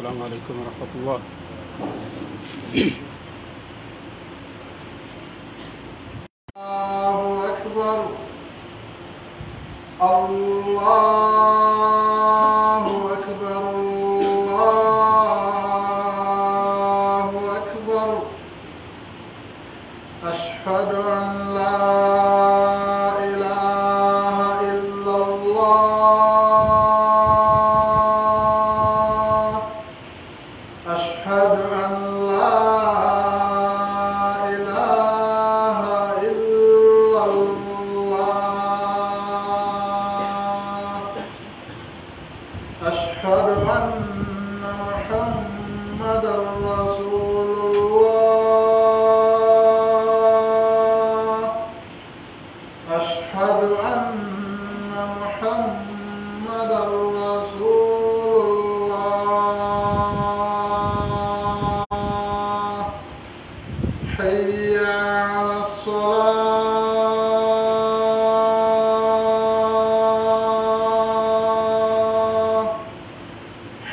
السلام عليكم ورحمة الله. الله أكبر. الله أكبر. الله أكبر. أشهد أن لا إله إلا الله. أشهد أن لا إله إلا الله. أشهد أن محمدا رسول الله. أشهد أن محمدا رسول الله. حي على الصلاة.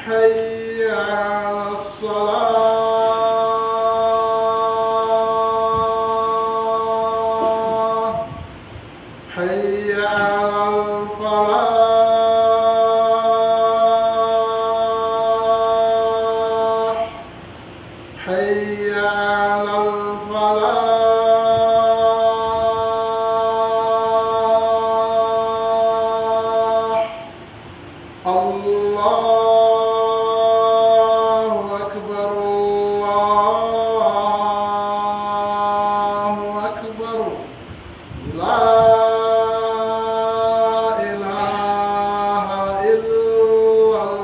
حي على الصلاة. حي على الفلاح. حي على الفلاح. الله أكبر. الله أكبر. لا إله إلا الله.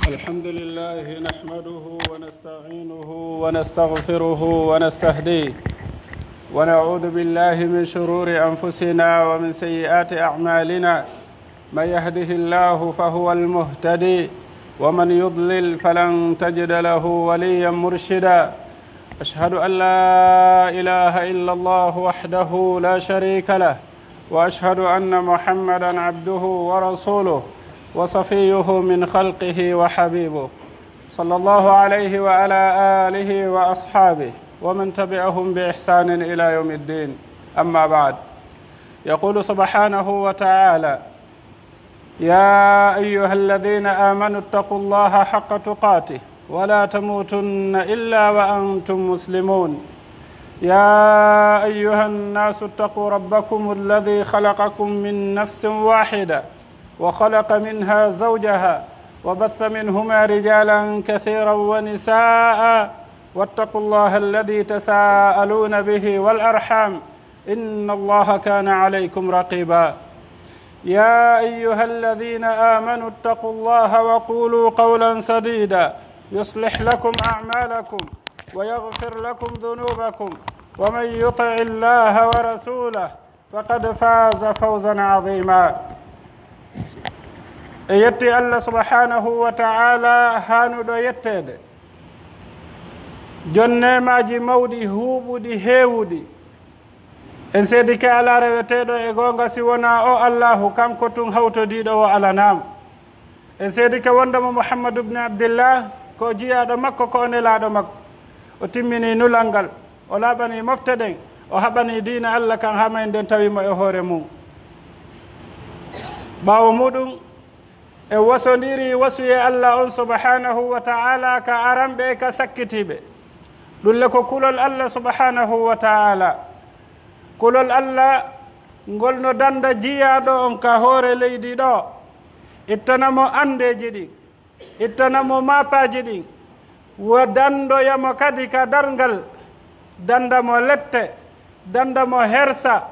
الحمد لله نحمده ونستعينه ونستغفره ونستهديه ونعوذ بالله من شرور أنفسنا ومن سيئات أعمالنا. من يهده الله فهو المهتدي ومن يضلل فلن تجد له وليا مرشدا. أشهد أن لا إله إلا الله وحده لا شريك له وأشهد أن محمدا عبده ورسوله وصفيه من خلقه وحبيبه صلى الله عليه وعلى آله وأصحابه ومن تبعهم بإحسان إلى يوم الدين. أما بعد، يقول سبحانه وتعالى: يا أيها الذين آمنوا اتقوا الله حق تقاته ولا تموتن إلا وأنتم مسلمون. يا أيها الناس اتقوا ربكم الذي خلقكم من نفس واحدة وخلق منها زوجها وبث منهما رجالا كثيرا ونساء واتقوا الله الذي تساءلون به والأرحام إن الله كان عليكم رقيبا. يا أيها الذين آمنوا اتقوا الله وقولوا قولا سديدا يصلح لكم أعمالكم ويغفر لكم ذنوبكم ومن يطع الله ورسوله فقد فاز فوزا عظيما. يتي الله سبحانه وتعالى هانو دو يتede jonnemaji mawɗi huuɓuɗi heewuɗi en seedi ke ala reweteɗo e gonga si wona o allahu kanko tun hawtodiɗo o alanama. en seedi ke wondemo Muhammad ibn Abdillah ko jiyaɗo makko ko nelaɗo makko. o timmini nulal ngal, o laaɓani mofte ɗen, o haɓani diina Allah kan hama en nden tawimo e hoore mum. ɓaawo muɗum e wasodiri wasuye Allah on subhanahu wa ta'ala ka aramɓe ka sakkitiɓe. ɗulle ko kulol Allah subhanahu wa ta'ala. kulol Allah ngol no danda jiyaɗo on ka hoore leydi ɗo, ittanamo andeji ɗin, ittanamo mapaji ɗin, wo dandoyamo kadi ka darngal, dandamo lette, dandamo hersa,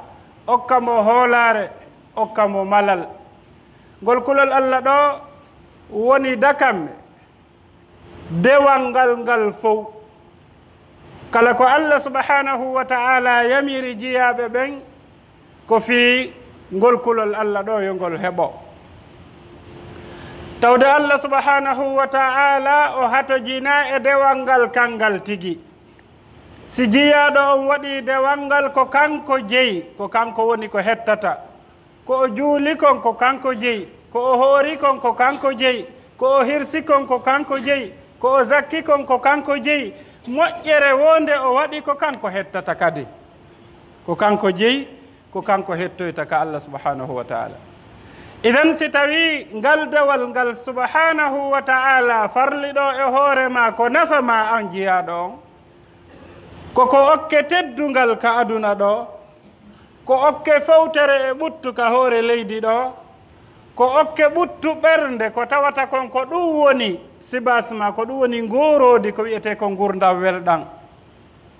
okkamo hoolare, okkamo malal. ngol kulol Allah ɗo woni dakamme dewal ngal fof. kala ko Allah subhanahu wa ta'ala yamiri jiyaɓe ɓen ko fi ngol kulol Allah ɗo yo ngol heɓo. tawde Allah subhanahu wa ta'ala o hato jina e dewal ngal kangal tigi si jiyaɗo on waɗi dewal ngal ko kanko jeyi ko kanko woni ko hettata ko o juuli kon ko kanko jeyi ko o hoori kon ko kanko jeyi ko o hirsi kon ko kanko jeyi ko o zakki kon ko kanko jeyi moƴƴere wonde o waɗi ko kanko hettata kadi ko kanko jeyi ko kanko hettoyta ka Allah subhanahu wa ta'ala idan si tawi ngal dewal ngal subhanahu wa ta'ala farliɗo e hoore ma ko nafa ma an jiyaɗo on koko okke teddungal ka aduna ɗo ko okke fewtere e ɓuttu ka hoore leydi ɗo ko okke ɓuttu ɓernde ko tawata kon ko ɗum woni sibas ma ko ɗum woni ngorodi ko wiyete ko gurdam welɗam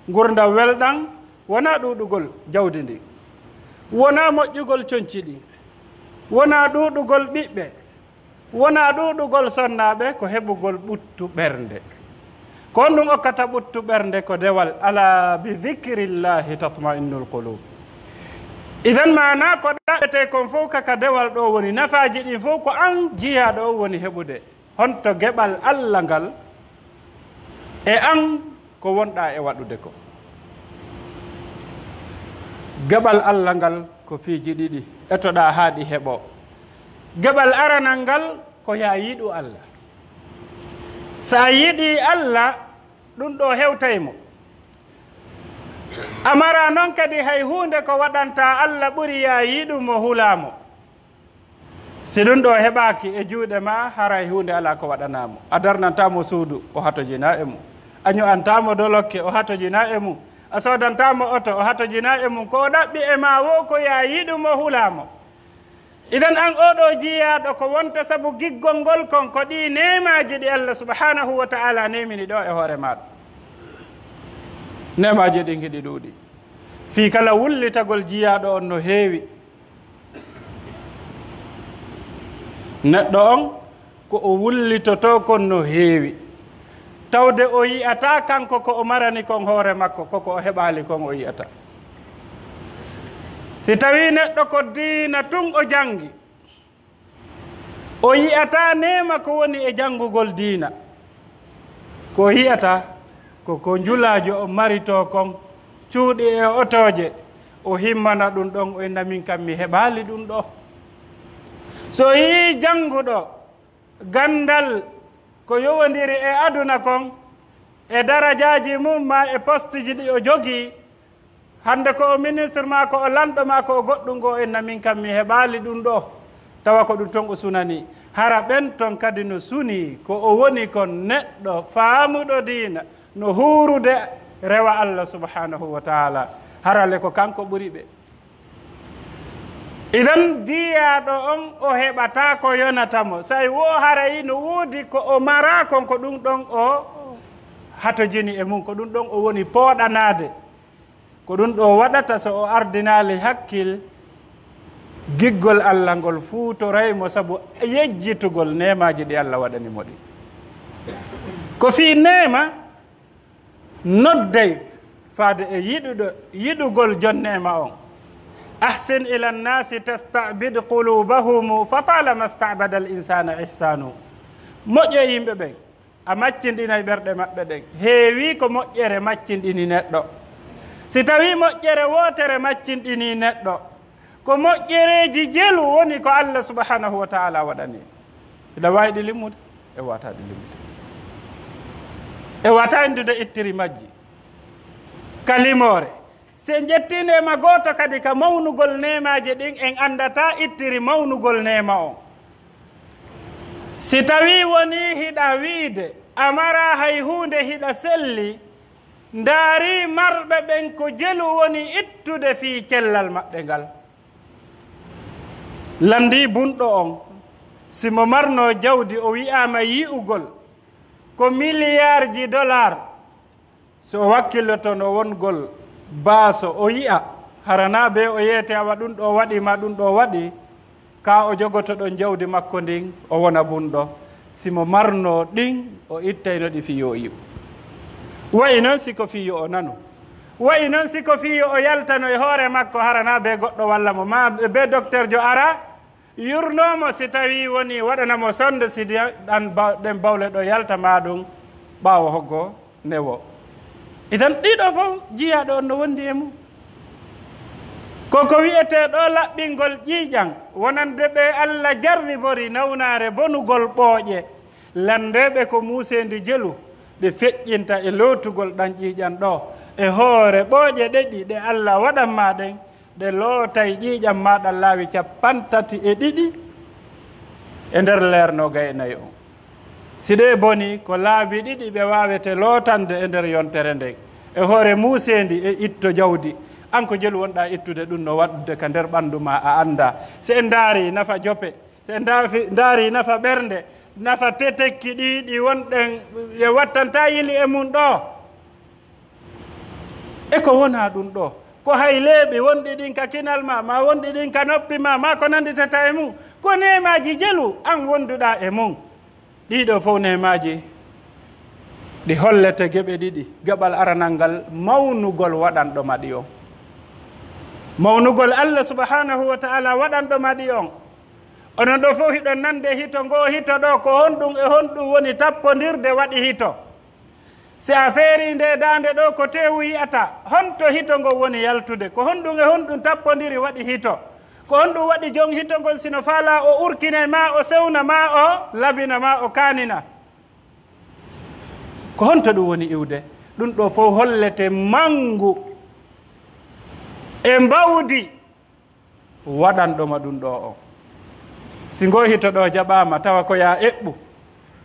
gurdam welɗam wona ɗuɗugol jawdi ndi wona moƴƴugol coñci ɗi wona ɗuɗugol ɓiɓɓe wona ɗuɗugol sonnaɓe ko heɓugol ɓuttu ɓernde ko on ɗum okkata ɓuttu ɓernde ko dewal ala bi dhikrillahi tatma'innul qulub idan mana ko ɗaɓete kon fof kaka dewal ɗo woni nafaji ɗin fof ko an jiyaɗo o woni heɓude honto geɓal Allah ngal e an ko wonɗa e waɗude ko geɓal Allah ngal ko fiiji ɗiɗi etoɗa haaɗi heɓo geɓal aranal ngal ko ya yiɗu Allah sa yiɗi Allah ɗum ɗo hewtaymo amara noon kadi hay hunde ko waɗanta Allah ɓuri ya yiɗumo hulamo si ɗum ɗo heɓaki e juuɗe ma haray hunde ala ko waɗanamo a darnantamo suudu o hatojina e mum a ño'antamo dolokke o hatojina e mum a sodantamo oto o hatojina e mum ko ɗaɓɓi e ma wo ko ya yiɗumo hulamo idan an oɗo jiyaɗo ko wonta saabu giggol ngol kon ko ɗi nemaji ɗi Allah subhanahu wa ta'ala nemini ɗo e hoore maɗa nemaji ɗi giɗi ɗuuɗi fi kala wullitagol jiyaɗo on no heewi neɗɗo on ko o wullitoto kon no heewi tawde o yiyata kanko ko o marani kon hoore makko koko o heɓali kon o yiyata si tawi neɗɗo ko diina tun o jangi o yiyata nema ko woni e jangugol diina ko yiyata ko njulajo o marito kon cuuɗi e otoje o himmana ɗum ɗon o inna min kam mi heɓali ɗum ɗo so yi janguɗo gandal ko yowodiri e aduna kon e darajaji mum ma e poste ji ɗi o jogii hande ko o ministre ma ko o lanɗo ma ko o goɗɗum go enna min kam mi heɓali ɗum ɗo tawa ko ɗum ton o sunani hara ɓen ton kadi no suni ko o woni kon neɗɗo faamuɗo diina no huurude rewa Allah subhanahu wa ta'ala harale ko kanko ɓuri ɓe idan diyaɗo on o heɓata ko yonatamo say wo harayi no woodi ko o mara kon ko ɗum ɗon o hatojini e mum ko ɗum ɗon o woni pooɗanade ko ɗum ɗo waɗata so o ardinali hakkil giggol Allah ngol fuutoraymo sabu yejjitugol nemaji ɗi Allah waɗanimo ɗi ko fi nema noddey faade e yiɗugol jon nema on ahsin ila nnasi tastabid qulubahum fa talama stabada al insana ihsanu moƴƴo yimɓe ɓen a maccinɗinay ɓerɗe maɓɓe ɗen heewi ko moƴƴere maccinɗini neɗɗo si tawi moƴƴere wotere maccinɗini neɗɗo ko moƴƴereji jelu woni ko Allah subhanahu wa ta'ala waɗani ina wawi ɗi limmude e wata ɗi limmude e wata indude ittiri majji kalimore se jettinema goto kadi ka mawnugol nemaji ɗin en andata ittiri mawnugol nema on si tawi woni hiɗa wiide amara hay hunde hiɗa selli ndaari marɓe ɓen ko jelu woni ittude fi cellal maɓɓe ngal landi bunɗo on simo marno jawdi o wi'ama yi'ugol ko milliard ji dollar so o wakkilloto no wongol baaso o yi'a harana be o yeete awa ɗum ɗo waɗima ɗum ɗo waɗi ka o jogoto ɗon jawdi makko ndin o wona bunɗo simo marno ɗin o ittayno ɗi fiyo yi'u wayi noon siko fiyo o nanu wayi noon siko fiyo o yaltano e hoore makko harana be goɗɗo walla mo ma be docteur jo ara yurnomo si tawi woni waɗanamo sonde si ɗen bawle ɗo yaltama ɗum ɓaawo hoggo newo. idan ɗiɗo fof jiyaɗo on no wondi e mum koko wiyete ɗo laɓɓingol ƴiiƴan wonande ɓe Allah jarribori nawnare bonugol ɓooƴe landeɓe ko muusendi jelu ɓe feƴƴinta e lootugol ɗan ƴiiƴan ɗo e hoore ɓooƴe ɗeɗi ɗe Allah waɗanma ɗen ɗe lootay ƴiiƴan maɗa laawi 32 e nder leerno gaynayi on si ɗe boni ko laabi ɗiɗi ɓe wawete lootande e nder yontere nden e hoore muusendi e itto jawdi an ko jelu wonɗa ittude ɗum no waɗde ka nder ɓanndu ma a annda so en ndaari nafa jope so en ndaari nafa ɓernde nafa tetekki ɗiɗi wonɗen e wattanta yili e mum ɗo e ko wona ɗum ɗo ko hay leeɓi wonɗi ɗin ka kinal ma wonɗi ɗin ka noppi ma ko nanditata e mum ko nemaji jelu an wonduɗa e mum ɗiɗo fof nemaji ɗi hollete geɓe ɗiɗi geɓal aranal ngal mawnugol waɗanɗoma ɗi on mawnugol Allah subhanahu wa ta'ala waɗanɗoma ɗi on onon ɗo fof hiɗon nande hito ngo hito ɗo ko honɗum e honɗum woni tappodirde waɗi hito si a feeri nde dande ɗo ko tewu yiyata honto hito ngo woni yaltude ko honɗum e honɗum tappodiri waɗi hito ko honɗum waɗi jom hito ngol sino faala o urkine ma o sewna ma o labina ma o kanina ko honto ɗum woni iwde ɗum ɗo fof hollete mangu e mbawdi waɗanɗoma ɗum ɗo o si ngo hito ɗo jaɓama tawa ko ya eɓɓu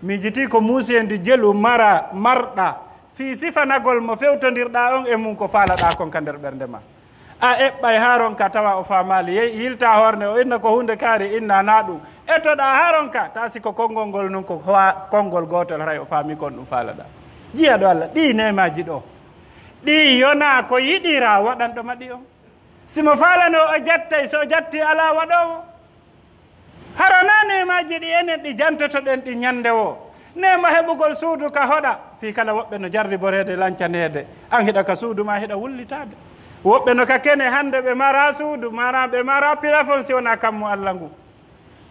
mijiti ko muusendi jelu marɗa fi sifanagol mo fewtodirɗa on e mum ko faalaɗa kon ka nder ɓernde ma a eɓɓay haron ka tawa o famali yilta horne o inna ko hunde kaari inna na ɗum ettoɗa haron ka ta siko konngol ngol nun ko konngol gotol hay o faami kon ɗum faalaɗa jiya ɗo Allah ɗi nemaji ɗo ɗi yona ko yiɗira waɗanɗoma ɗi on simo faalano o jattay so jatti ala waɗowo harana nemaji ɗi enen ɗi jantotoɗen ɗi ñande o nema heɓugol suudu ka hoɗa fi kala woɓɓe no jarriborede lancanede an hiɗa ka suudu ma hiɗa wullitade woɓɓe no ka kene hande ɓe mara suudu ɓe mara pilafon si wona kammu Allah ngu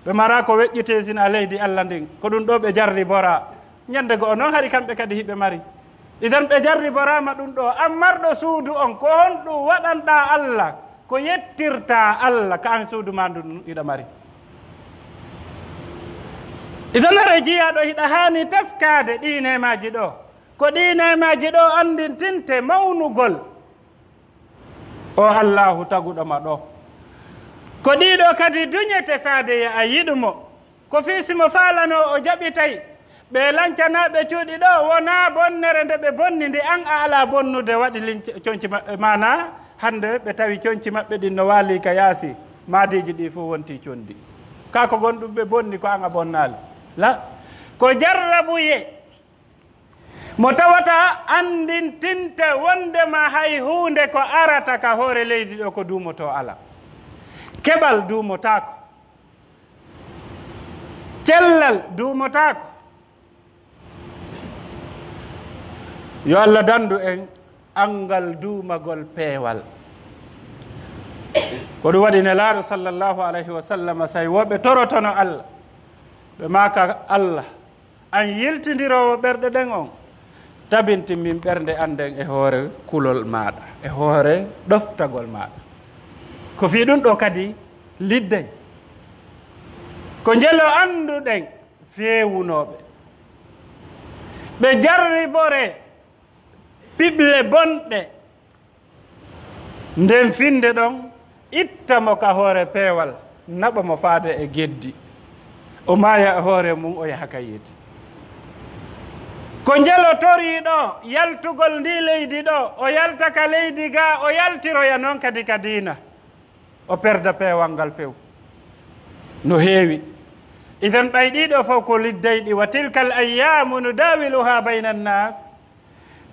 ɓe mara ko weƴƴite sina leydi Allah ndin ko ɗum ɗo ɓe jarribora ñande go o noon hari kamɓe kadi hiɓe mari idan ɓe jarriborama ɗum ɗo an marɗo suudu on ko honɗum waɗanɗa Allah ko yettirta Allah ka an suudu ma ndu hiɗa mari idan ara jiyaɗo hiɗa hani taskade ɗi nemaji ɗo ko ɗi nemaji ɗo andintinte mawnugol o Allahu taguɗoma ɗo ko ɗiɗo kadi duñete faade a yiɗumo ko fiisimo faalano o jaɓitay ɓe lancanaɓe cuuɗi ɗo wona bonnere nde ɓe bonni ndi an a ala bonnude waɗi coñci maɓɓe mana hande ɓe tawi coñci maɓɓe ɗin no waali ka yaasi maadiji ɗi fof wonti condi kako gonɗum ɓe bonni ko an a bonnali la ko jarrabuye mo tawata andintinte wondema hay hunde ko arata ka hoore leydi ɗo ko duumoto ala keɓal duumotako cellal duumotako yo Allah dandu en angal duumagol peewal ko ɗum waɗi nelaaɗo sallllahu alayhi wa sallam so woɓe torotono Allah ɓe maka Allah an yiltidirowo ɓerɗe ɗen on tabinti min ɓernde anden e hoore kulol maɗa e hoore ɗoftagol maɗa ko fi ɗum ɗo kadi liddey ko jelo anduɗen feewunoɓe ɓe jarribore piɓle bonɗe nden finde ɗon ittamo ka hoore peewal naɓa mo faade e geddi o maya e hoore mum o yaha ka yeeti ko jelo toriɗo yaltugol ndi leydi ɗo o yalta ka leydi ga o yaltiroya noon kadi ka diina o perda peewal ngal few no heewi idan ɓay ɗiɗo fof ko liddeyɗi wa tilka al ayyamu nudawiluha bayna annas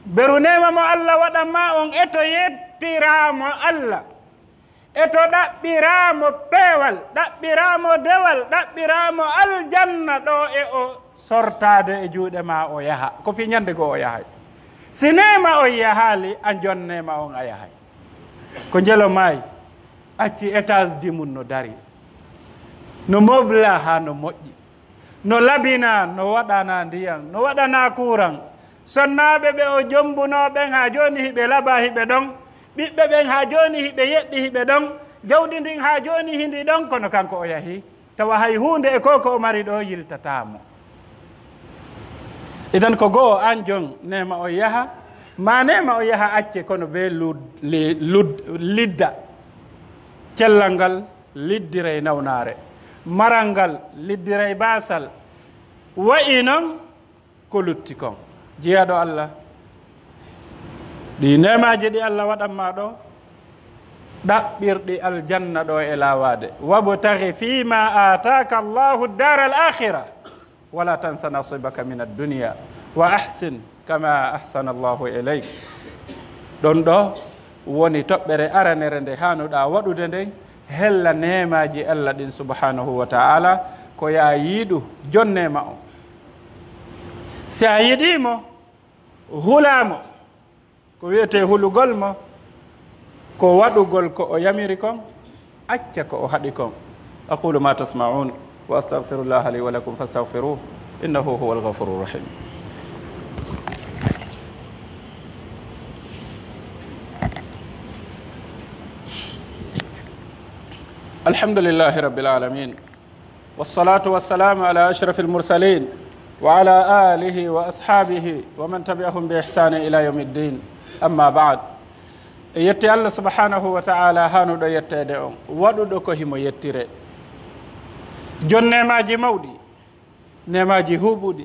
beru nema mo Allah waɗanma on eto yettiramo Allah eto ɗaɓɓiramo peewal ɗaɓɓiramo dewal ɗaɓɓiramo aljanna ɗo e o sortade e juuɗe ma o yaha ko fi ñande goo o yahay si nema on yahali a jonnema on a yahay ko jelo maayi acci étage di mum no dari no mobla ha no moƴƴi no labina no waɗana ndiyam no waɗana courant sonnaɓe ɓe o jombunoɓen ha joni hiɓe laba hiɓe ɗon ɓiɓɓe ɓen ha joni hiɓe yeɗɗi hiɓe ɗon jawdi ndin ha joni hindi ɗon kono kanko o yahi tawa hay hunde e ko o mari ɗo yiltatamo idan ko goo an jon nema o yaha ma nema o yaha acce kono be lidda cellal ngal liddiray nawnare maral ngal liddiray basal wayi noon ko lutti kon jeyaɗo Allah ɗi nemaji ɗi Allah waɗanma ɗo ɗaɓɓirɗi aljanna ɗo e lawade wabtaghi fima ataka Allahu dar al akhira wala tansa nasibaka min ad-dunya wa ahsin kama ahsana Allahu ilayk ɗon ɗo woni toɓɓere aranere nde hanuɗa waɗude nden hella nemaji Allah ɗin subhanahu wa ta'ala ko ya yiiɗu jonnema o si a yiɗimo hulamo ko wiyete hulugol mo ko waɗugol ko o yamiri kon acca ko o haɗi kon aqulu ma tasma'un wa astaghfirullah li wa lakum fastaghfiruhu innahu huwal ghafurur rahim الحمد لله رب العالمين والصلاة والسلام على أشرف المرسلين وعلى آله وأصحابه ومن تبعهم بإحسان إلى يوم الدين أما بعد yetti Allah subhanahu wa ta'ala hanuɗo yettede on waɗuɗo ko himo yettire jon nemaji mawɗi nemaji huɓuɗi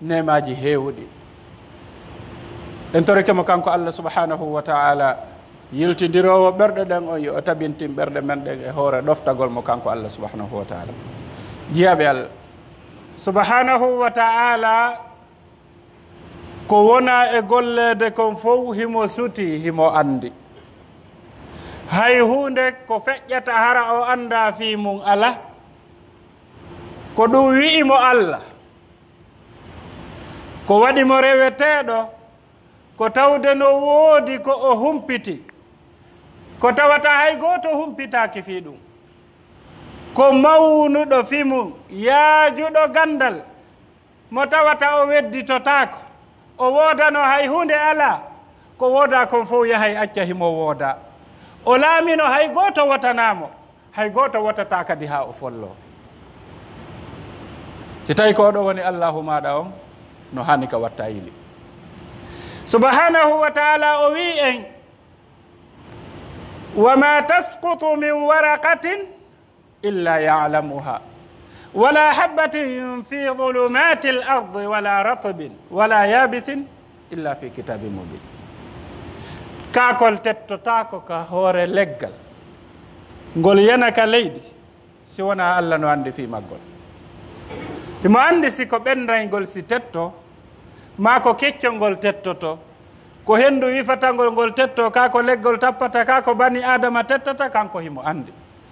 nemaji heewuɗi en torikemo kanko Allah subhanahu wa ta'ala yiltidirowo ɓerɗe ɗen on yo tabintin ɓerɗe men ɗen e hoore ɗoftagol mo kanko Allah subhanahu wa ta'ala jiyaɓe Allah subhanahu wa ta'ala ko wona e gollede kon fof himo suti himo andi hay hunde ko feƴƴata hara o anda fi mum ala ko ɗum wi'imo Allah ko waɗimo reweteɗo ko tawde no woodi ko o humpiti ko tawata hay goto humpitaki fi ɗum ko mawnuɗo fi mum yaajuɗo gandal mo tawata o wedditotako o woodano hay hunde ala ko wooda kon fof yahay acca himo wooda o laamino hay goto watanamo hay goto watata kadi ha o follo si tawi ko ɗo woni allahu maɗa on no hani ka watta yili subhanahu wa ta'ala o wi en wama tasqutu min waraqatin illa ya'lamuha wala habatin fi dhulumati al-ardi wala ratbin wala yabitin illa fi kitabin mubin kakol tettotako ka hoore leggal ngol yanaka leydi si wona Allah no andi fi maggol imo andi si ko ɓendaygol si tetto ma ko keccol ngol tettoto ko hendu wifatangol ngol tetto kako leggol tappata kako bani adama tettata kanko himo andi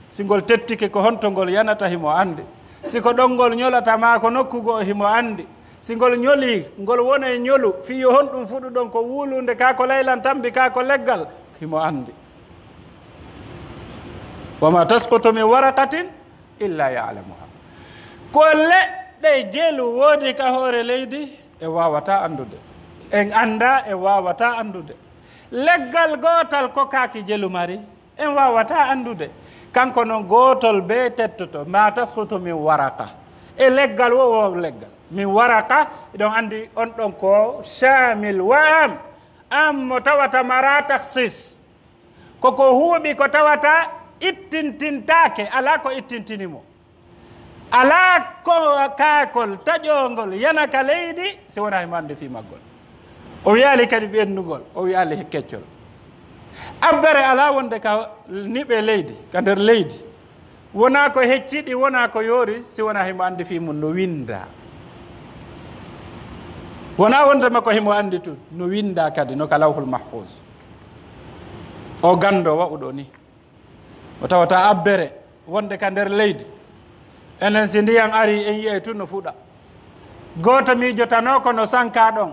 si ngol tettike ko honto ngol yanata himo andi si ko ɗon ngol ñolata ma ko nokkugo himo andi si ngol ñoli ngol wona e ñolu fiyo honɗum fuɗu ɗon ko wulunde kako laylan tambi kako leggal himo andi wama tasqutu min waraqatin illa ya'lamuha ko leɗɗe jelu woodi ka hoore leydi e wawata andude en anda e wawata andude leggal gotal ko kaaki jelu mari en wawata andude kanko noon gotol be tettoto ma tasqutu min waraqa e leggal wo leggal min waraqa ɗon andi on ɗon ko shamil wa am mo tawata mara tahsis koko huuɓi ko tawata ittintintake ala ko ittintinimo ala ko kaakol taƴongol yanaka leydi si wona himo ande fi maggol o wiyali kadi ɓendugol o wiyali keccol abbere ala wonde ka niɓe leydi ka nder leydi wona ko hecciɗi wona ko yoori si wona himo andi fi mum no winda wona wondema ko himo andi tun no winda kadi no ka lawhul mahfuz o gando wa'uɗo ni o tawata abbere wonde ka nder leydi enen si ndiyam ari en yiyay tun no fuɗa goto miijotanoko no sanka ɗon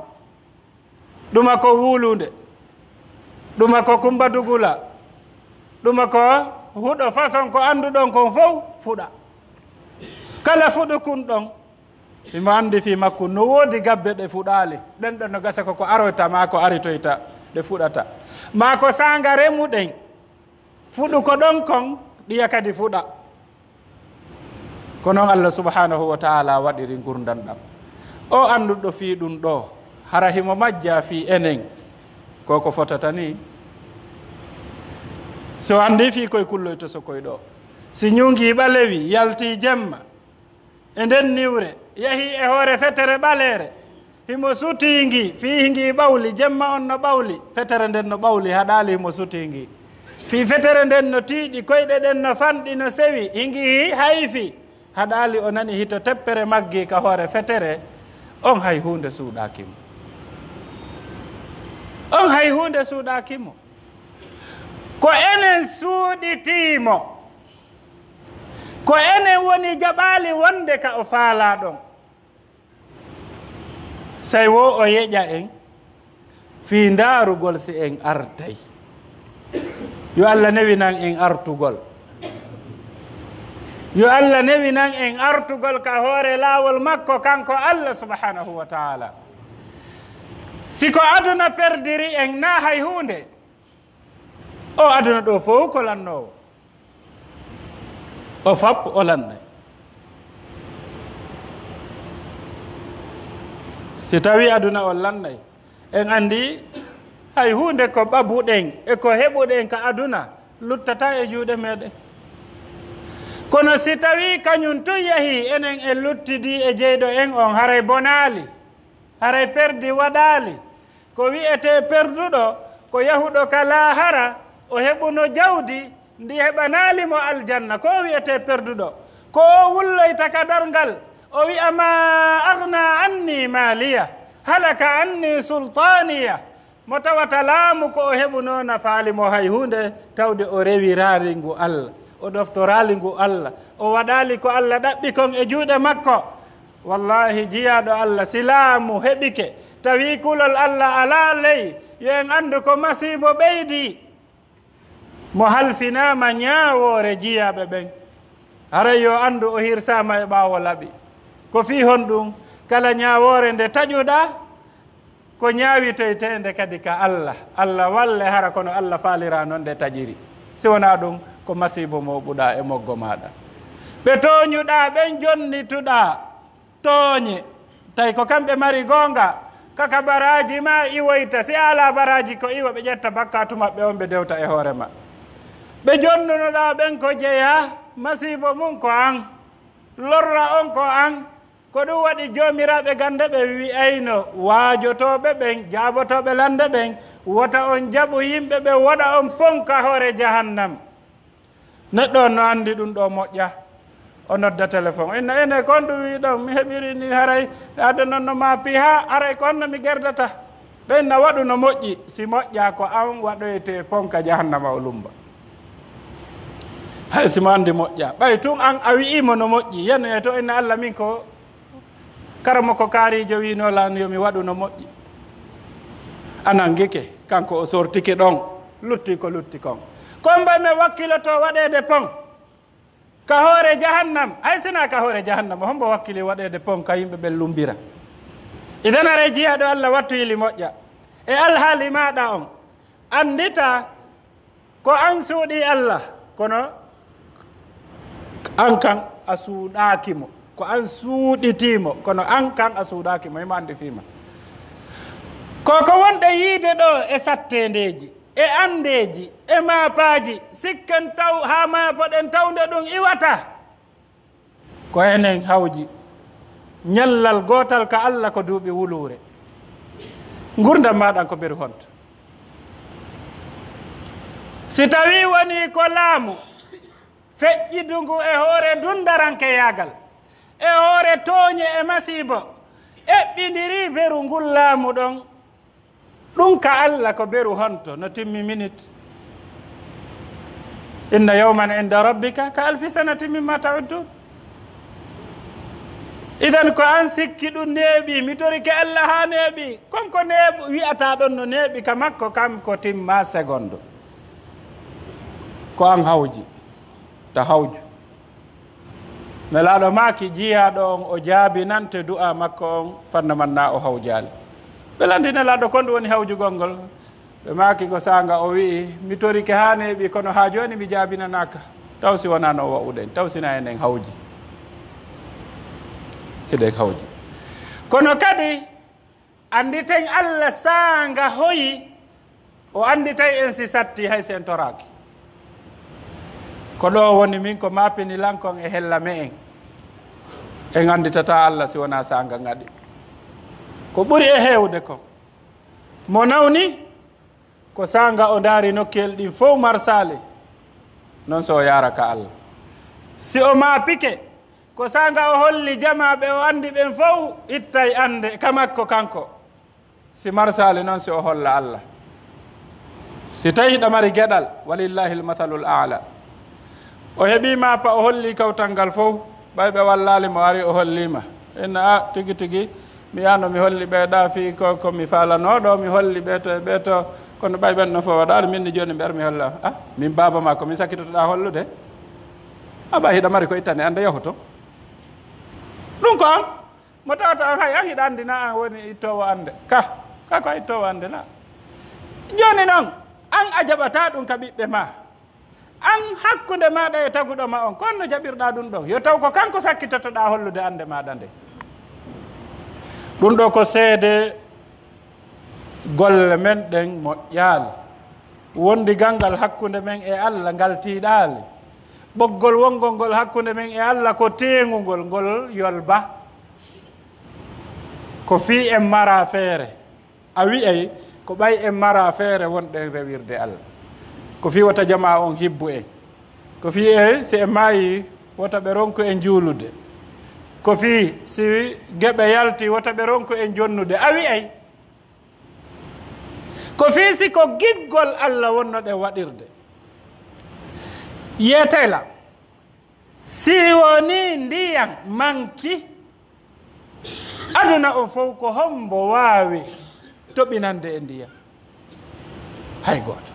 ɗuma ko wulunde ɗuma ko kumba dugula ɗuma ko huɗo façon ko anduɗon kon fof fuɗa kala fuɗu kun ɗon imo andi fi makko no woodi gabbe ɗe fuɗaali ɗen ɗon no gasa koko aroyta ma ko aritoyta ɗe fuɗata ma ko sanga remuɗen fuɗu ko ɗon kon ɗiya kadi fuɗa ko noon Allah subhanahu wa taala waɗiri gurdan ɗam o annduɗo fi ɗum ɗo hara himo majja fi enen koko fotata ni so andi fi koye kulloyto so koye ɗo si ñungi ɓalewi yalti jemma e nden niwre yahi e hoore fetere ɓaleere himo sutingi fi hingi ɓawli jemma on no ɓawli fetere nden no ɓawli haɗali himo sutingi fi fetere nden no tiiɗi koyɗe ɗen no fanɗi no sewi hingi hayfi haɗali o nani hito teppere maggi ka hoore fetere on hay hunde suuɗakimo on hay hunde suuɗakimo ko enen suuɗitimo ko enen woni jaɓali wonde ka o faala ɗon say wo o yeƴa en fi ndaarugol si en artay yo Allah newinan en artugol yo Allah newinan en artugol ka hoore laawol makko kanko Allah subhanahu wa taala siko aduna perdiri en na hay hunde o aduna ɗo fof ko lannowo o fap o lannay si tawi aduna o lannay en andi hay hunde ko ɓabuɗen e ko heɓuɗen ka aduna luttata e juuɗe meɗen kono si tawi kañum tun yahi enen en luttidi e jeyɗo en on haray bonaali haray perdi waɗaali ko wiyete perduɗo ko yahuɗo ka laahara o heɓuno jawdi ndi heɓanaalimo aljanna ko wiyete perduɗo ko o wulloyta ka darngal o wi'ama agna anni maliya halaka anni sultaniya mo tawata laamu ko o heɓuno nafaalimo hay hunde tawde o rewi raaringu Allah o ɗoftorali ngu Allah o waɗali ko Allah ɗaɓɓi kon e juuɗe makko wallahi jiyaɗo Allah si laamu heɓike tawi kulol Allah ala ley yo en andu ko masibo ɓeydi mo halfinama ñaawore jiyaɓe ɓen haray yo andu o hirsama e ɓaawo laɓi ko fi hon ɗum kala ñaawore nde taƴuɗa ko ñaawitoytende kadi ka Allah Allah walle hara kono Allah faalira noon nde taƴiri si wona ɗum ko masibo mo ɓuɗa e moggo maɗa ɓe tooñuɗa ɓen jonnituɗa tooñe tawi ko kamɓe mari goonga kaka baraji ma iwoyta si ala baraji ko iwa ɓe ƴetta bakkatu maɓɓe on ɓe dewta e hoore ma ɓe jonnunoɗa ɓen ko jeeya masibo mum ko an lorra on ko an ko ɗum waɗi joomiraɓe gande ɓe wi'ayno waajotoɓe ɓen jaabotoɓe lande ɓen wota on jaɓu yimɓe ɓe woɗa on ponka hoore jahannam neɗɗo on no anndi ɗum ɗo moƴƴa o nodda téléphone inno ene kon ɗum wiɗon mi heɓiri ni haray ade noon no ma pi ha aray konno mi gerdata ɓenna waɗu no moƴƴi si moƴƴa ko an waɗoyte ponka jahannama o lumba hay simo anndi moƴƴa ɓay tun an a wi'imo no moƴƴi yen e to inna Allah min ko karamo ko kaarijo wino lan yomi waɗu no moƴƴi anangike kanko o sortike ɗon lutti ko lutti kon kon mbayme wakkiloto waɗede pon ka hoore jahannam hay sina ka hoore jahannam hombo wakkili waɗede pon ka yimɓe ɓen lumbira idan are jiyaɗo Allah wattu yili moƴƴa e alhaali maɗa on andita ko an suuɗi Allah kono an kan a suuɗakimo ko an suuɗitimo kono an kan a suuɗakimo ema andi fima koko wonɗe yiide ɗo e sattendeji e andeji e mapaji sikken taw ha mapoɗen tawde ɗum iwata ko enen hawji ñallal gotal ka Allah ko duuɓi wulure gurdam maɗan ko ɓeri honto si tawi woni ko laamu feƴƴidungu e hoore dundaranke yagal e hoore tooñe e masibo eɓɓidiri beru ngul laamu ɗon ɗum ka Allah ko beru honto no timmi minute inna yawman inda rabbika ka alfi sanati mimma ta'uddun idan ko an sikki ɗum neeɓi mi torike Allah ha neeɓi konko neeɓi wi'ata ɗon no neeɓi ka makko kam ko timma seconde ko an hawji ta hawju nelaɗo maaki jiyaɗo on o jaabi nante du'a makko on fanna manna o hawjaali ɓe landi nelaɗo kon ɗum woni hawjugol ngol ɓe maaki ko sanga o wi'i mi torike ha neeɓi kono ha joni mi jaabinanaka taw si wona no wa'uɗen taw sina enen hawji eɗen hawji kono kadi anditen Allah sanga hoyi o anditay en si satti hay sen toraki ko ɗo woni min ko mapini lankon e hella me en anditata Allah si wona sanga ngaɗi ko ɓuri e hewde ko mo nawni ko sanga o daari nokkel ɗin fof marsali noon so o yaraka Allah si o mapike ko sanga o holli jamaɓe o andi ɓen fof ittay ande kamakko kanko si marsali noon si o holla Allah si tawi ɗamari gueɗal walillahi lmathalul a'la o heeɓi mapa o holli kawtal ngal fof ɓayɓe wallali mo ari o hollima enna a tigi tigi mi yano mi holli ɓeeɗa fi ko mi falanoɗo mi holli ɓeeto e ɓeeto kono ɓayɓen no fof waɗaɗo minni joni ɓer mi holla min baba ma ko mi sakkitotoɗa hollude aɓa hiɗa mari ko ittane ande yahoto ɗum ko an mo tawata on hay an hiɗa andina an woni ittowo ande ka ko ittowo ande la joni noon an a jaɓata ɗum ka ɓiɓɓe ma an hakkude maɗa e taguɗo ma on konno jaɓirɗa ɗum ɗon yo taw ko kanko sakkitotoɗa hollude ande maɗa nde ɗum ɗo ko seede golle men ɗen moƴƴaali wondi gangal hakkude men e Allah ngal tiiɗaali ɓoggol wongol ngol hakkude men e Allah ko teengugol ngol yolba ko fii en mara feere a wi'ay ko ɓay en mara feere wonɗen rewirde Allah ko fii wota jama on hibbu en ko fii e si en maayi wota ɓe ronku en juulude ko fii si geɓe yalti wota ɓe ronku en jonnude a wi'ay ko fii si ko giggol Allah wonnoɗen waɗirde yeetayla si woni ndiyan manki aduna o fof ko hombo waawi toɓinande e ndiyan hay gooto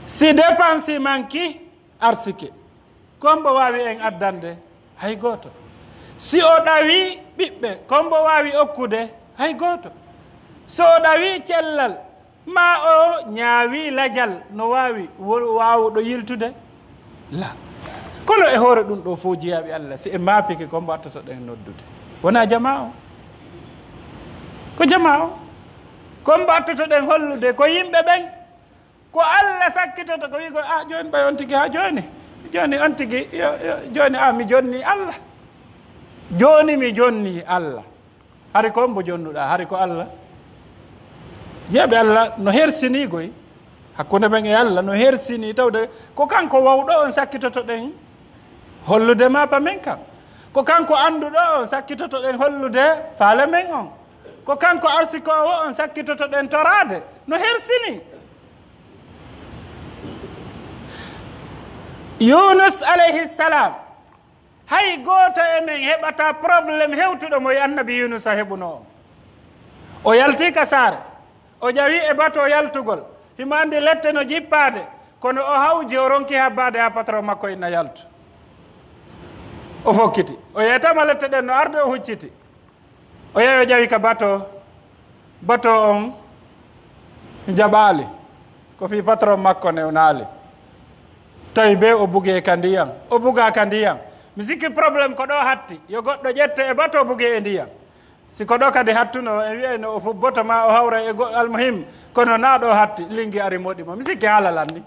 si dépense manki arsike kombo waawi en addande hay gooto si o ɗawi ɓiɓɓe kombo waawi okkude hay gooto so o ɗawi cellal ma o ñaawi lajal no waawi waawuɗo yiltude la kono e hoore ɗum ɗo fof jiyaɓe Allah si e maapike ko mbattoto ɗen noddude wona jama o ko jama o ko mbattoto ɗen hollude ko yimɓe ɓen ko Allah sakkitoto ko wi ko joni ɓay on tigi ha joni on tigi joni mi jonni Allah joni mi jonni Allah hari ko mbo jonnuɗa hari ko Allah jeeɓe Allah no hersinigoy hakkude men e Allah no hersini tawde ko kanko wawɗo on sakkitoto ɗen hollude mapa men kam ko kanko anduɗo on sakkitoto ɗen hollude faale men on ko kanko arsikowo on sakkitoto ɗen torade no hersini Yunus alayhi salam hay goto e men heɓata probléme hewtuɗo mo annabi Yunus a heɓuno on o yalti ka saare o ƴawi e bato yaltugol himo andi lette no jippade kono o hawji o ronki habbade ha patron makko inna yaltu o fokkiti o yeytama lette ɗen no arde o hucciti o yehi o ƴawi ka bato on jaɓali ko fi patron makko newnaali tawi be o buge ka ndiyam o buga ka ndiyam mi sikki probléme ko ɗo hatti yo goɗɗo ƴette e bato buge e ndiyam si ko ɗo kadi hattuno en wiyayno o fubboto ma o hawra e almuhim kono na ɗo hatti lingi ari moɗimo mi sikki haala lanni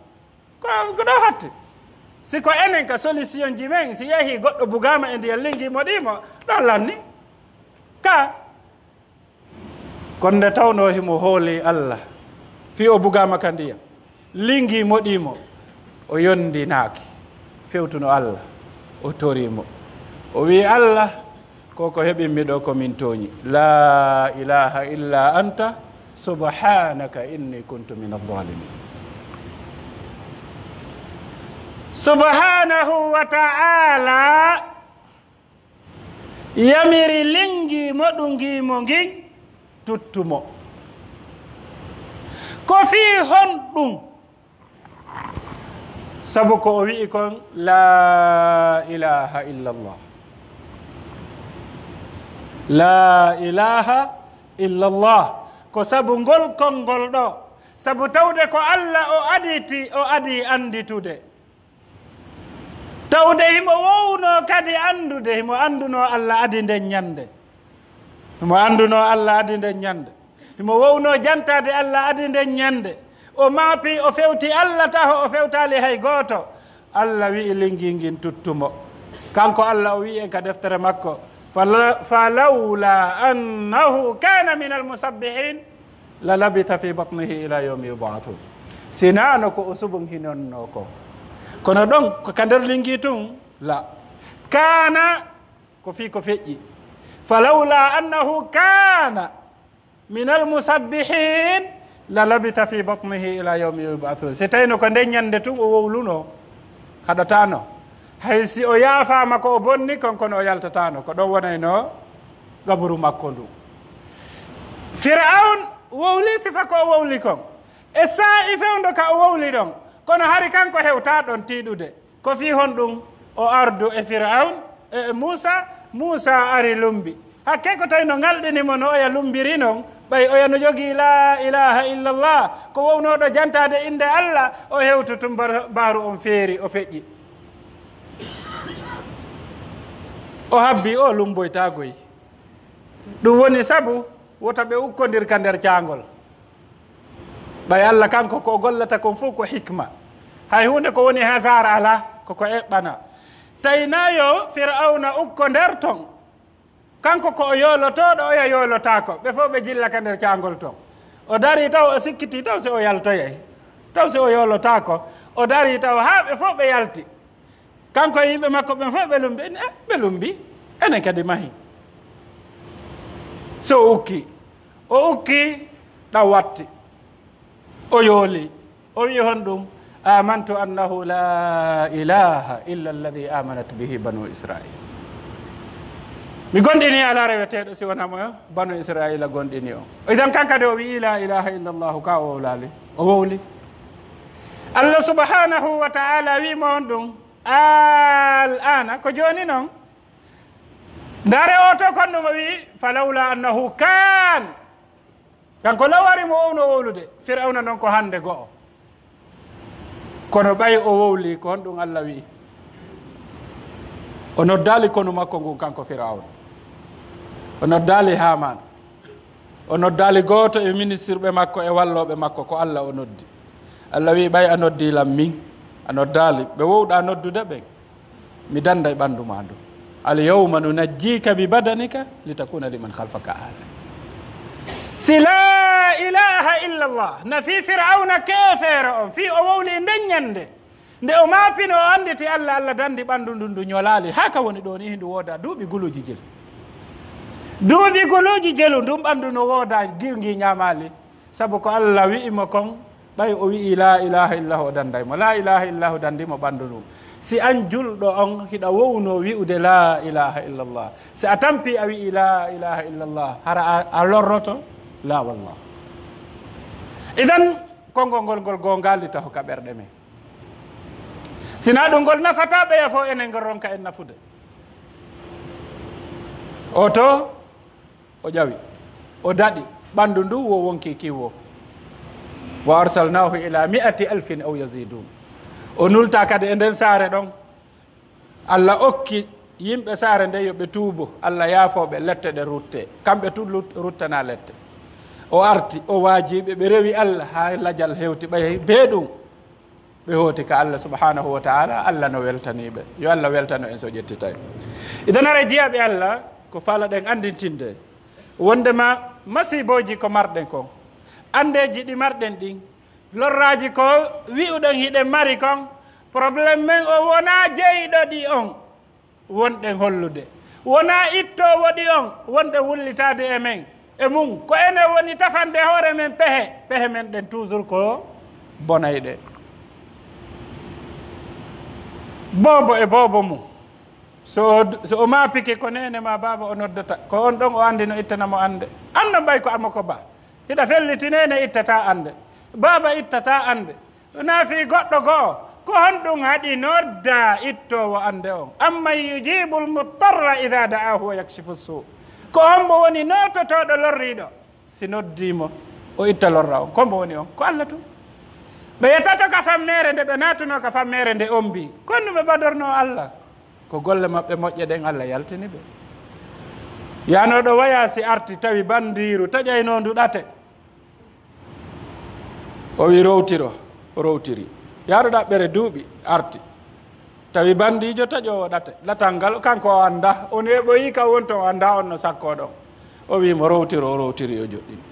ko ɗo hatti si ko enen ka solution ji men si yehi goɗɗo bugama e ndiyam lingi moɗimo ɗon lanni ka konde tawno himo hooli Allah fi o bugama ka ndiyam lingi moɗimo o yondinaaki fewtuno Allah o torimo o wi Allah koko heɓinmi ɗo komin tooñi la ilaha illa anta subhanaka inni kuntu min adh-dhalimin subhanahu wa ta'ala yamiri lingi moɗungimo ngin tuttumo ko fi honɗum sabu ko o wi'i kon la ilaha illa Allah la ilaha illallah ko sabu ngol konngol ɗo sabu tawde ko Allah o adi anditude tawde himo wowno kadi andude himo anduno Allah adi nden ñande himo anduno Allah adi nden ñande himo wowno jantade Allah adi nden ñande o maapi o fewti Allah taho o fewtali hay gooto Allah wi'i lingingin tuttumo kanko Allah o wi'i en ka deftere makko falawla annahu kana min almusabbihin la labitha fi batnihi ila yawmi yubathun sinano ko o subum hinonno ko kono ɗon ko ka nder lingi tun la kana ko fi ko feƴƴi falawla annahu kana min almusabbihin la labitha fi batnihi ila yawmi yubathun si tawino ko nden ñande tun o wowluno haɗatano hay si o yaafama ko o bonni kon kono o yaltatano ko ɗon wonayno gaburu makko ndu Firaun wowli sifa ko o wowli kon e sa'i fewndo ka o wowli ɗon kono hari kanko hewta ɗon tiiɗude ko fi hon ɗum o ardu e Firaun e Musa ari lumbi hakke ko tawi no ngalɗinimo no oya lumbiri noon ɓay oya no jogii la ilaha illallah ko wownoɗo jantade inde Allah o hewtu tum baaru on feeri o feƴƴi o habbi o lumboytagoy ɗum woni sabu woto ɓe ukkodirka nder caangol ɓay Allah kanko ko gollata kon fof ko hikma hay hunde ko woni hasar ala koko eɓɓana taynayo Fir'auna ukko nder ton kanko ko o yolotoɗo oya yolotako ɓe fof ɓe jillaka nder caangol ton o dari taw o sikkiti taw si o yaltoyay taw si o yolotako o dari taw ha ɓe fof ɓe yalti kanko e yimɓe makko ɓen fof ɓe lumbi ɓe lumbi enen kadi mahi so o ukki ɗaw watti o yooli o wi hon ɗum amantu annahu la ilaha illa alladi amanat bihi banu israil mi gonɗini ala reweteɗo si wonamo banu israila gonɗini o idan kankade o wi la ilaha illa llahu ka o wowlali o wowli Allah subhanahu wa ta'ala wimo on ɗum al'ana ko joni noon ndare o to kon ɗum o wi falawla annahu kan kanko law warimo wowno wowlude Fir'auna noon ko hande go'o kono ɓay o wowli ko hon ɗum Allah wi o noddali konu makko ngun kanko Fir'auna o noddali Haman o noddali goto e ministre ɓe makko e walloɓe makko ko Allah o noddi Allah wi ɓay a noddilam min a noddali ɓe wowɗa noddude ɓen mi danda e ɓandu ma ndu al yawma nunajjika bi badanika litakuna liman khalfaka aya si la ilaha illa Allah na fi Fir'auna kefere on fi o wowli nden ñande nde o maapino o anditi Allah dandi ɓandu ndu ñolali ha ka woni ɗo ni hindu wooda duuɓi guluji jelu duuɓi guluji jelu ndum ɓandu no wooda gilgi ñamali sabu ko Allah wi'imo kon ɓay o wi'i la ilaha illahu o dandaymo la ilaha illahu dandimo ɓandu ndum si an julɗo on hiɗa wowno wi'ude la ilaha illallah si a tampi a wi'i la ilaha illallah hara a lorroto la wallah idan konngol ngol gongali taho ka ɓerɗe men sina ɗum ngol nafata ɓeya fo enen ngol ronka en nafude o to o ƴawi o daɗi ɓandu ndu wo wonki kiwo wa arsalnahu ila 100,000 aw yazidun o nulta kadi e nden saare ɗon Allah okki yimɓe saare nde yoɓe tuubo Allah yaafoɓe lette ɗe rutte kamɓe tu ruttana lette o arti o waajiɓe ɓe rewi Allah ha lajal hewti ɓay be ɗum ɓe hooti ka Allah subhanahu wa ta'ala Allah no weltaniɓe yo Allah weltano en so ƴettitay idan ara jiyaɓe Allah ko fala ɗen andintinde wondema masiboji ko marɗen kon andeji ɗi marɗen ɗin lorraji ko wi'uɗon hiɗen mari kon probléme men o wona jeyɗo ɗi on wonɗen hollude wona ittowo ɗi on wonɗe wullitade e men e mum ko ene woni tafande hoore men pehe men ɗen toujours ko bonayɗe bobo e bobo mum so o maapike ko nene ma baba o noddata ko on ɗon o andi no ittanamo ande anno mbay ko amako ba hiɗa fellitinene ittata ande baba ittata ande naafi goɗɗo goo ko honɗum haɗi nodda ittowo ande on amman yujibu lmuttarra ida da'ahu wa yakshifu su ko hombo woni nototoɗo lorriɗo si noddimo o itta lorra on kombo woni on ko Allah tum ɓe yettato ka fammere nde ɓe natuno ka fammere nde ombi konno ɓe ɓadorno Allah ko golle maɓɓe moƴƴe ɗen Allah yaltini ɓe yanoɗo waya si arti tawi bandiru taƴayno ɗate o wi rowtiro o rowtiri yaruɗa ɓere duuɓi arti tawi bandijo taƴowo ɗate latal ngal kanko o anda on heɓoyi ka wonto o anda on no sakko ɗon o wimo rowtiro o rowtiri o joɗɗini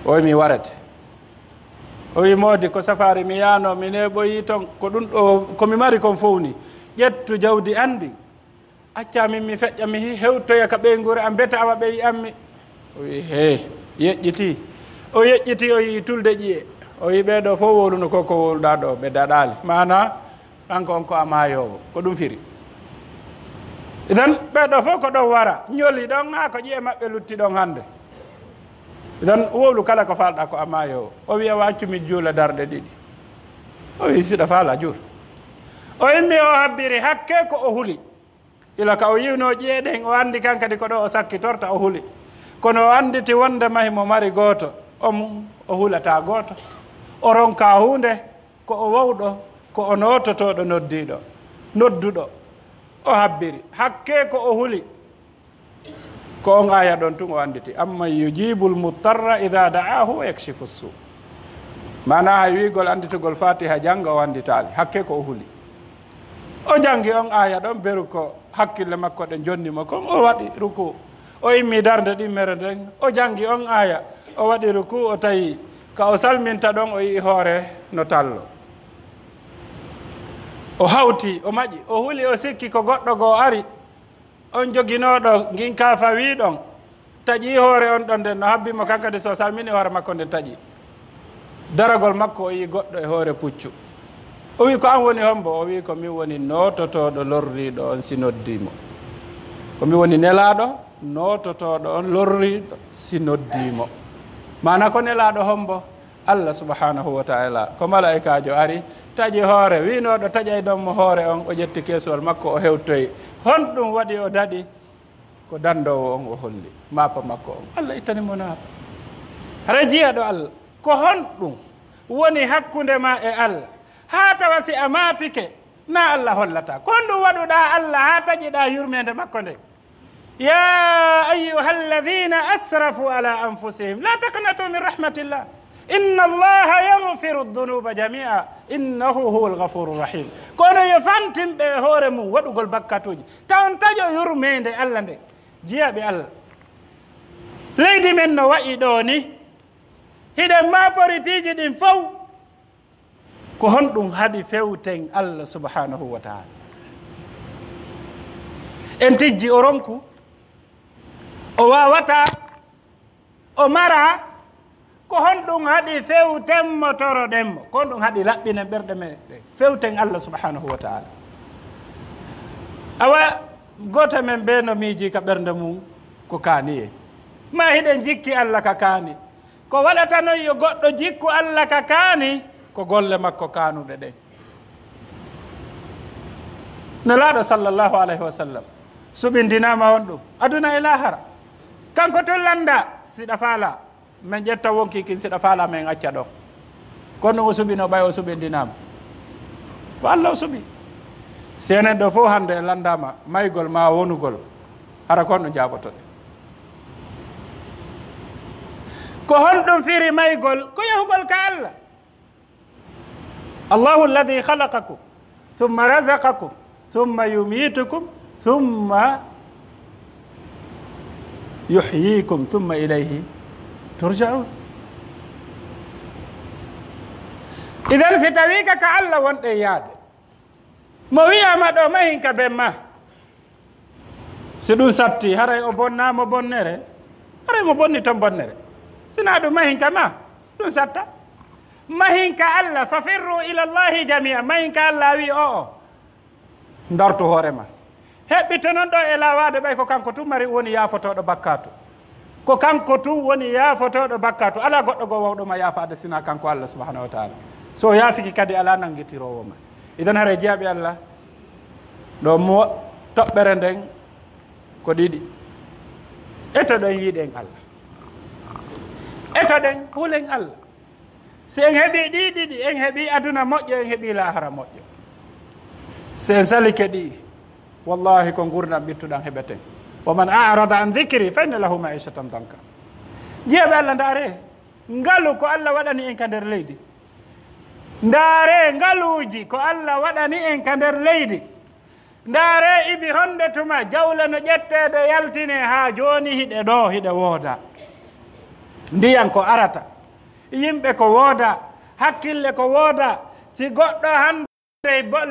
o wi mi warete o wi moodi ko safari mi yano mi neɓoyi ton ko ɗum ɗo komi mari kon fowni ƴettu jawdi andi accamin mi feƴƴa mi hewtoya ka ɓeygure am bete awa ɓe yi'ammi o wi he yeƴƴiti o yeƴƴiti o yi tulde ƴiye o wi ɓeɗo fof woluno ko woluɗa ɗo ɓe daɗali mana kanko on ko amayowo ko ɗum firi idan ɓeɗo fof ko ɗon wara ñoli ɗon ha ko ƴiye maɓɓe lutti ɗon hande idan wowlu kala ko falɗa ko amayowo o wiya waccumi juula darɗe ɗiɗi o wi siɗa faala juul o immi o habbiri hakke ko o huuli ila ka o yiwno ƴiye ɗen o andi kan kadi ko ɗo o sakki torta o huuli kono o anditi wonde mahimo mari gooto o hulata gooto o ronka hunde ko o wowɗo ko o nototoɗo noddiɗo nodduɗo o habbiri hakke ko o huuli ko on aya ɗon tun o anditi amma yujibul mutarra ida da'ahu wa yakshifu su mana hay wigol anditugol fatiha janga o anditali hakke ko o huuli o jangi on aya ɗon beru ko hakkille makko ɗe jonnimo kon o waɗi ruku o immi darde ɗimmere nden o jangi on aya o waɗi ruku o tawi ka o salminta ɗon o yi hoore no tallo o hawti o maƴi o huuli o sikki ko goɗɗo goo ari on joginoɗo gin kafa wi ɗon taƴi hoore on ɗon nden no habbimo kankadi so salmini hoore makko nden taƴi daragol makko o yi goɗɗo e hoore puccu o wi ko an woni hombo o wi ko min woni nototoɗo lorriɗo on si noddimo ko min woni nelaɗo nototoɗo on lorriɗo si noddimo mana ko nelaɗo hombo Allah subhanahu wa ta'ala ko malaikajo ari taƴi hoore winoɗo taƴay ɗon mo hoore on o ƴetti keesol makko o hewtoyi honɗum waɗi o daɗi ko dandowo on o holli mapa makko on Allah ittanimo naapa hara jiyaɗo Allah ko honɗum woni hakkunde ma e Allah ha tawa si a maapike na Allah hollata ko honɗum waɗuɗa Allah ha taƴiɗa yurmede makko nde ya ayuha alladina asrafu ala anfusihim la taqnatu min rahmatillah inna allaha yaghfiru dhunuba jamia innahu huwa alghafuru rahim kono yo fantimɓe e hoore mum waɗugol bakkatuji tawon taƴo yurmede Allah nde jiyaɓe Allah leydi men no wayi ɗo ni hiɗen maporitiiji ɗin fof ko honɗum haɗi fewten Allah subhanahu wa taala en tijji o ronku o wawata o mara ko honɗum haɗi fewtenmo toroɗenmo ko honɗum haɗi laɓɓinen ɓerɗe meɗen fewten Allah subhanahu wa taala awa goto men ɓe no miiji ka ɓernde mum ko kaaniye ma hiɗen jikki Allah ka kaani ko waɗata noon yo goɗɗo jikku Allah ka kaani ko golle makko kaanuɗe ɗen nelaaɗo sallllahu alayhi wa sallam suɓindinama on ɗum aduna e lahara kanko tun landa siɗa faala min ƴetta wonkikin siɗa faala min acca ɗon kono o suɓino ɓay o suɓindinama ko Allah o suɓi si enen ɗo fof hande e landama maygol ma wonugol hara kon ɗo jaɓotoɗe ko honɗum firi maygol ko yahugol ka Allah Allahu alladi khalaqakum thumma razaqakum thumma yumitukum thumma yuhyikum thumma ilayhi turja'un idan si tawi ka Allah wonɗe yaade mo wiyama ɗo mahin ka bemma si ɗum satti haray o bonnamo bonnere haray mo bonni ton bonnere sina ɗum mahin ka ma ɗum satta mahin ka Allah fa firru ila llahi jamia mahin ka Allah wi o dartu hoorema heɓɓito noon ɗo e lawade ɓay ko kanko tun mari woni yaafotoɗo bakkatu ko kanko tun woni yaafotoɗo bakkatu ala goɗɗo goo wawɗoma yaafade sina kanko Allah subhanahu wa taala so yaafiki kadi ala nanguitirowo ma idan hara jeyaɓe Allah ɗo mo toɓɓere nden ko ɗiɗi etoɗen yiɗen Allah etoɗen huulen Allah si en heeɓi ɗi ɗiɗi en heeɓi aduna moƴƴo en heeɓi lahara moƴƴo si en salike ɗi wallahi ko gurdam ɓittuɗam heɓeten wa man arada an dicri fa inna lahu maishatan danka jeeɓe Allah ndaare ngalu ko Allah waɗani en ka nder leydi ndaare ngaluuji ko Allah waɗani en ka nder leydi ndaare ibi honde tuma jawle no ƴettede yaltine ha joni hiɗe ɗo hiɗe wooda ndiyan ko arata yimɓe ko wooda hakkille ko wooda si goɗɗo hande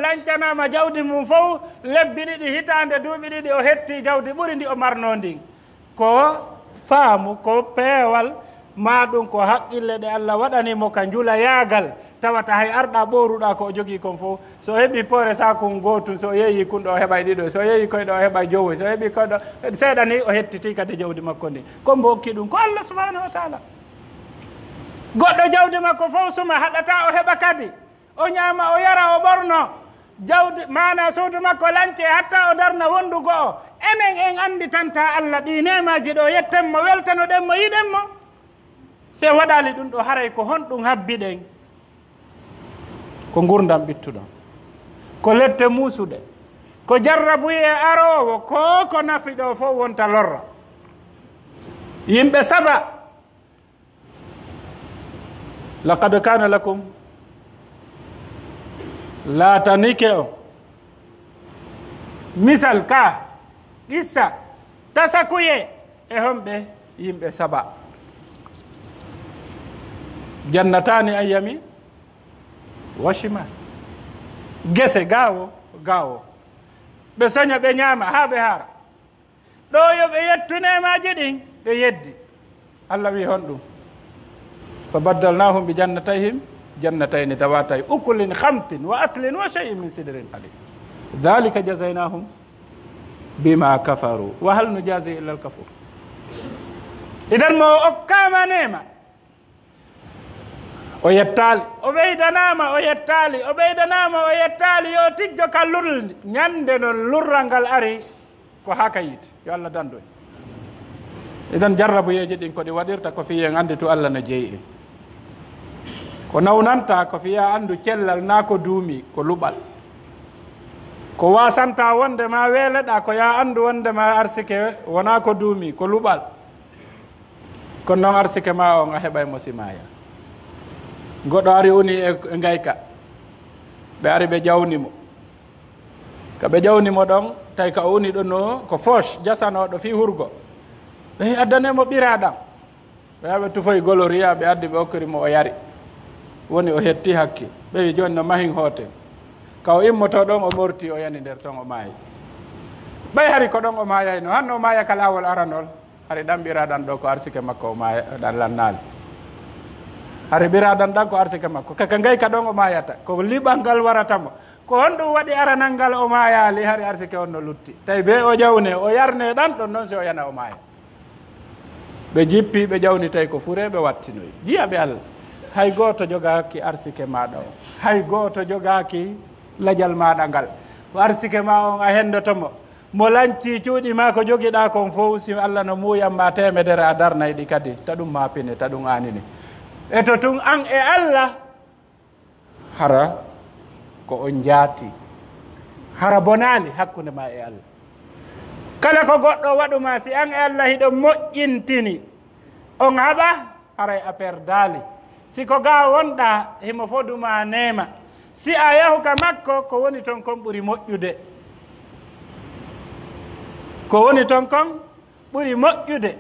lancanama jawdi mum fof lebbi ɗiɗi hitande duuɓi ɗiɗi o hetti jawdi ɓuri ndi o marno ndin ko faamu ko peewal ma ɗum ko haqqille ɗe Allah waɗanimo ka njula yaagal tawata hay arɗa ɓoruɗa ko o jogii kon fof so heɓi poore sakum gotum so yeeyi kunɗo o heɓay ɗiɗo so yeeyi koyɗo o heɓay jowoy so heɓi koyɗo seeɗa ni o hettiti kadi jawdi makko ndi ko mbo hokki ɗum ko Allah subhanahu wa taala goɗɗo jawdi makko fof suma haɗata o heɓa kadi o ñaama o yara o ɓorno jawdi mana suudu makko lance hatta o darna wondugo o enen en andi tanta Allah ɗi nemaji ɗo yettenmo weltanoɗenmo yiɗenmo se waɗali ɗum ɗo haray ko honɗum habbiɗen ko gurdam ɓittuɗon ko lette muusuɗe ko jarrabuye arowo ko nafi ɗo fof wonta lorra yimɓe saba laqad kana lakum laatanike o misal ka qissa tasakuye e homɓe yimɓe saba jannatani an yamin wa shimal gese gawo ɓe soña ɓe ñaama ha ɓe haara ɗo yo ɓe yettunemaji ɗin ɓe yeddi Allah wi hon ɗum fa baddalnahum bi jannatayhim jannatayni dawatay ukulin khamtin wa aslin wa shay'in min sidrin qalil dhalika jazaynahum bima kafaru wa hal nujazi illa al kafur idan mo okkama nema o yettali o ɓeydanama o yettali o ɓeydanama o yettali yo tijjo ka lurlde ñande no lurral ngal ari ko ha ka yiite yo Allah dandu en idan jarrabuyeji ɗin ko ɗi waɗirta ko fiyen andi to Allah no jeeyi en ko nawnanta ko fiya andu cellal na ko duumi ko luɓal ko wasanta wonde ma weeleɗa ko ya andu wonde ma arsike wona ko duumi ko luɓal kono noon arsike ma on a heɓay mo simaya goɗɗo ari uni e ngayka ɓe ari ɓe ƴawnimo ko ɓe ƴawnimo ɗon tawi ka o uni ɗo no ko foche jasanoɗo fi hurgo ɓe addanemo ɓiraɗam ɓe yaɓe tufoye goloria ɓe addi ɓe hokkirimo o yari woni o hetti hakke ɓe wi joni no mahin hoote ka o immoto ɗon o ɓorti o yani nder ton o maayi ɓay hari ko ɗon o maayayno hanno o maaya ka laawol aranol hari ɗan ɓiraɗan ɗo ko arsike makko o maaya ɗan lannaali hari ɓiraɗan ɗan ko arsike makko kaka ngayka ɗon o maayata ko liɓal ngal waratamo ko honɗum waɗi aranal ngal o maayaali hari arsike on no lutti tawi be o ƴawne o yarne ɗan ɗon noon si o yana o maaya ɓe jippi ɓe ƴawni tawi ko fure ɓe wattinoyi jiyaɓe Allah hay gooto jogaaki arsike maɗa o hay gooto jogaaki lajal maɗa ngal arsike ma on a hendotomo mo lanci cuuɗi ma ko jogiɗa kon fof si Allah no muuyamma temedere a darnayi ɗi kadi ta ɗum ma pine ta ɗum anini e to tun an e Allah hara ko on jaati hara bonali hakkunde ma e Allah kala ko goɗɗo waɗuma si an e Allah hiɗo moƴƴintini on haɓa haray affaire daali si ko ga wonɗa himo foduma nema si a yahuka makko ko woni ton kon ɓuri moƴƴude ko woni ton kon ɓuri moƴƴude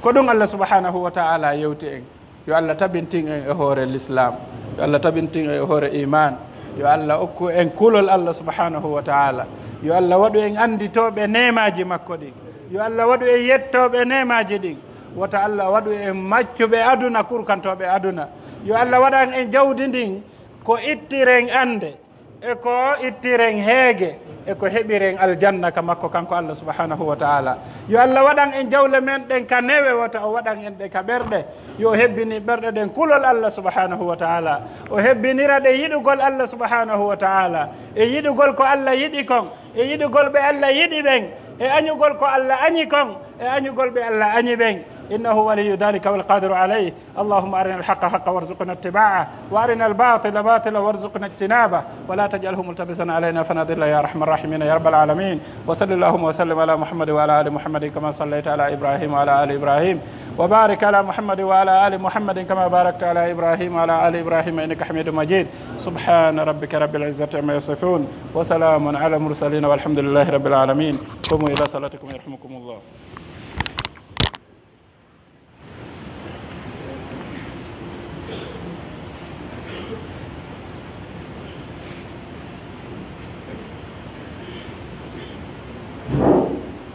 ko ɗum Allah subhanahu wa ta'ala yewti en yo Allah tabintin en e hoore l'islam yo Allah tabintin en e hoore iman yo Allah okku en kulol Allah subhanahu wa ta'ala yo Allah waɗu en anditoɓe nemaji makko ɗin yo Allah waɗu en yettoɓe nemaji ɗin wota Allah waɗu en maccuɓe aduna kurkantoɓe aduna yo Allah waɗan en jawdi ndin ko ittiren ande e ko ittiren heege e ko heɓiren aljanna ka makko kanko Allah subhanahu wa ta'ala yo Allah waɗan en jawle men ɗen ka newe wota o waɗan en ɗe ka ɓerɗe yo hebbini ɓerɗe ɗen kulol Allah subhanahu wa ta'ala o hebbinira ɗe yiɗugol Allah subhanahu wa ta'ala e yiɗugol ko Allah yiɗi kon e yiɗugol ɓe Allah yiɗi ɓen أنيقول كو الله أنيكم أنيقول بالله أني بين إنه ولي ذلك والقادر عليه. اللهم أرنا الحق حقا وارزقنا اتباعه وأرنا الباطل باطلا وارزقنا اجتنابه ولا تجعله ملتبسا علينا فنضل يا أرحم الراحمين يا رب العالمين. وصلى اللهم وسلم على محمد وعلى آل محمد كما صليت على إبراهيم وعلى آل إبراهيم وبارك على محمد وعلى آل محمد كما باركت على إبراهيم وعلى آل إبراهيم إنك حميد مجيد. سبحان ربك رب العزة عما يصفون وسلام على المرسلين والحمد لله رب العالمين. قوموا إلى صلاتكم يرحمكم الله.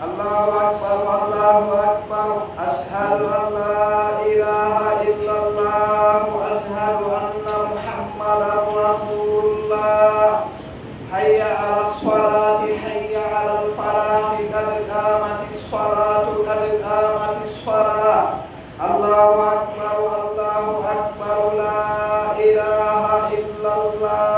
الله أكبر الله أكبر أشهد أن لا إله إلا الله وأشهد أن محمدا رسول الله. حي على الصلاة حي على الفلاح قد قامت الصلاة قد قامت الصلاة. الله أكبر الله أكبر لا إله إلا الله.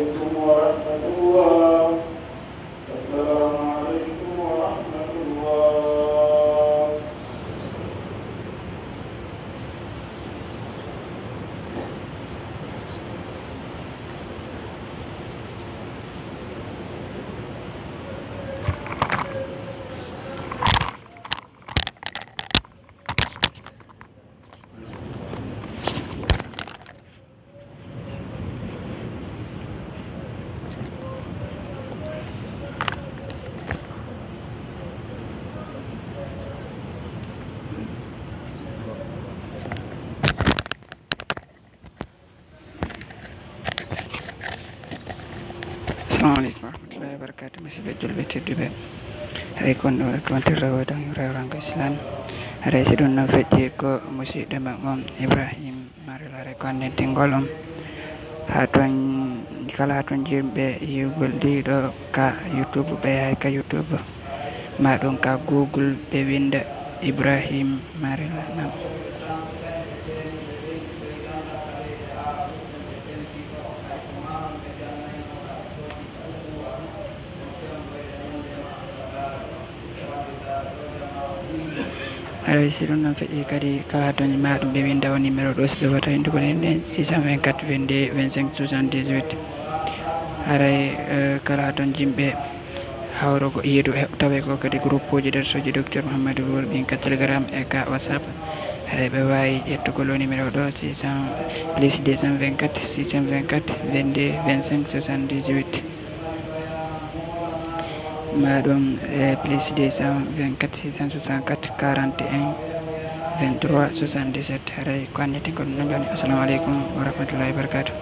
عليكم ورحمة الله. السلام عليكم ورحمة الله. Assalamualaikum warahmatullahi wabarakatuh. Masih betul be hay kon tirrawo dan rawrango islam hay sidon na feje ko musidɗo mom Ibrahim marilare konne tingolom ha ton kala ton jimɓe yugol ɗiɗo ka YouTube ɓe hay ka YouTube ma ɗon ka Google ɓe winda Ibrahim marilanam. Si ɗum noon feƴƴi kadi kala toon maɗum ɓe winda o numéro ɗo so ɓe wata hindugo nden 624 22 25 78 haray kala toon jimɓe hawrugo yiidu tawe ko kadi groupe uji ɗertoji docteur Muhammad wolɓin ka telegram e ka whatsapp hay ɓe wawi ƴettugol o numéro ɗo 600 plus 224 624 22 25 78 maɗum plus 224 664 41 23 77 haray ko annete ko ɗum joni. Assalamu aleykum wa rahmatullahi wa barakatuh.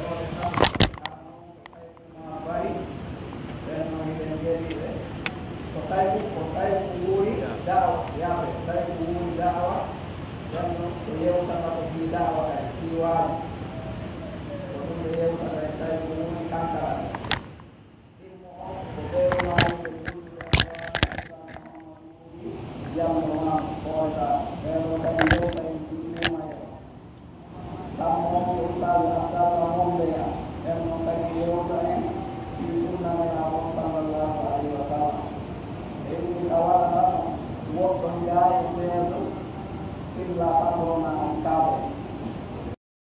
Illa